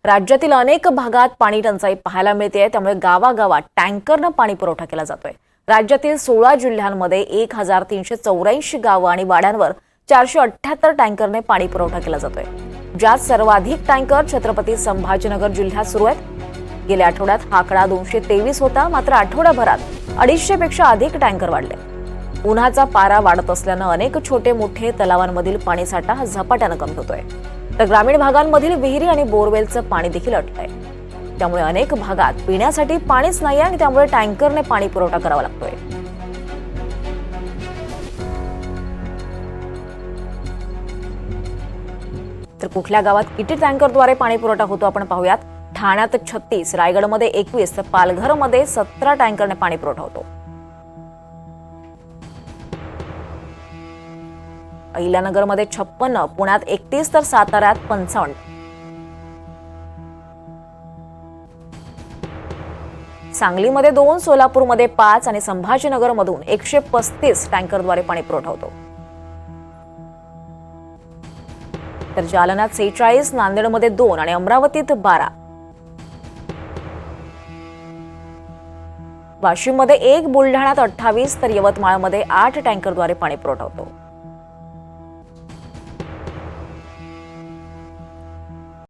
राज्यातील अनेक भागात पाणी टंचाई पाहायला मिळते, त्यामुळे गावागावात टँकरनं पाणी पुरवठा केला जातोय। राज्यातील 16 जिल्ह्यांमध्ये 1384 गावं आणि वाड्यांवर 478 टँकरने पाणी पुरवठा केला जातोय, ज्यात सर्वाधिक टँकर छत्रपती संभाजीनगर जिल्ह्यात सुरू आहेत। गेल्या आठवड्यात हा आकडा 223 होता, मात्र आठवड्याभरात 250 पेक्षा अधिक टँकर वाढले। उन्हाचा पारा वाढत असल्यानं अनेक छोटे मोठे तलावांमधील पाणीसाठा झपाट्यानं कमी होतोय, तर ग्रामीण भागांमधील विहिरी आणि बोरवेलचं पाणी देखील अटलंय। त्यामुळे अनेक भागात पिण्यासाठी पाणीच नाही आणि त्यामुळे टँकरने पाणी पुरवठा करावा लागतोय। तर कुठल्या गावात किती टँकरद्वारे पाणी पुरवठा होतो आपण पाहूयात। ठाण्यात 36, रायगडमध्ये 21 तर पालघरमध्ये 17 टँकरने पाणी पुरवठा होतो। अहिल्यानगरमध्ये 56, पुण्यात 31 तर साताऱ्यात 55। सांगलीमध्ये 2, सोलापूरमध्ये 5 आणि संभाजीनगरमधून 135 टँकरद्वारे पाणी पुरवठा होतो। तर जालन्यात 46, नांदेडमध्ये 2 आणि अमरावतीत 12। वाशिममध्ये 1, बुलढाण्यात 28 तर यवतमाळमध्ये 8 टँकरद्वारे पाणी पुरवठा होतो।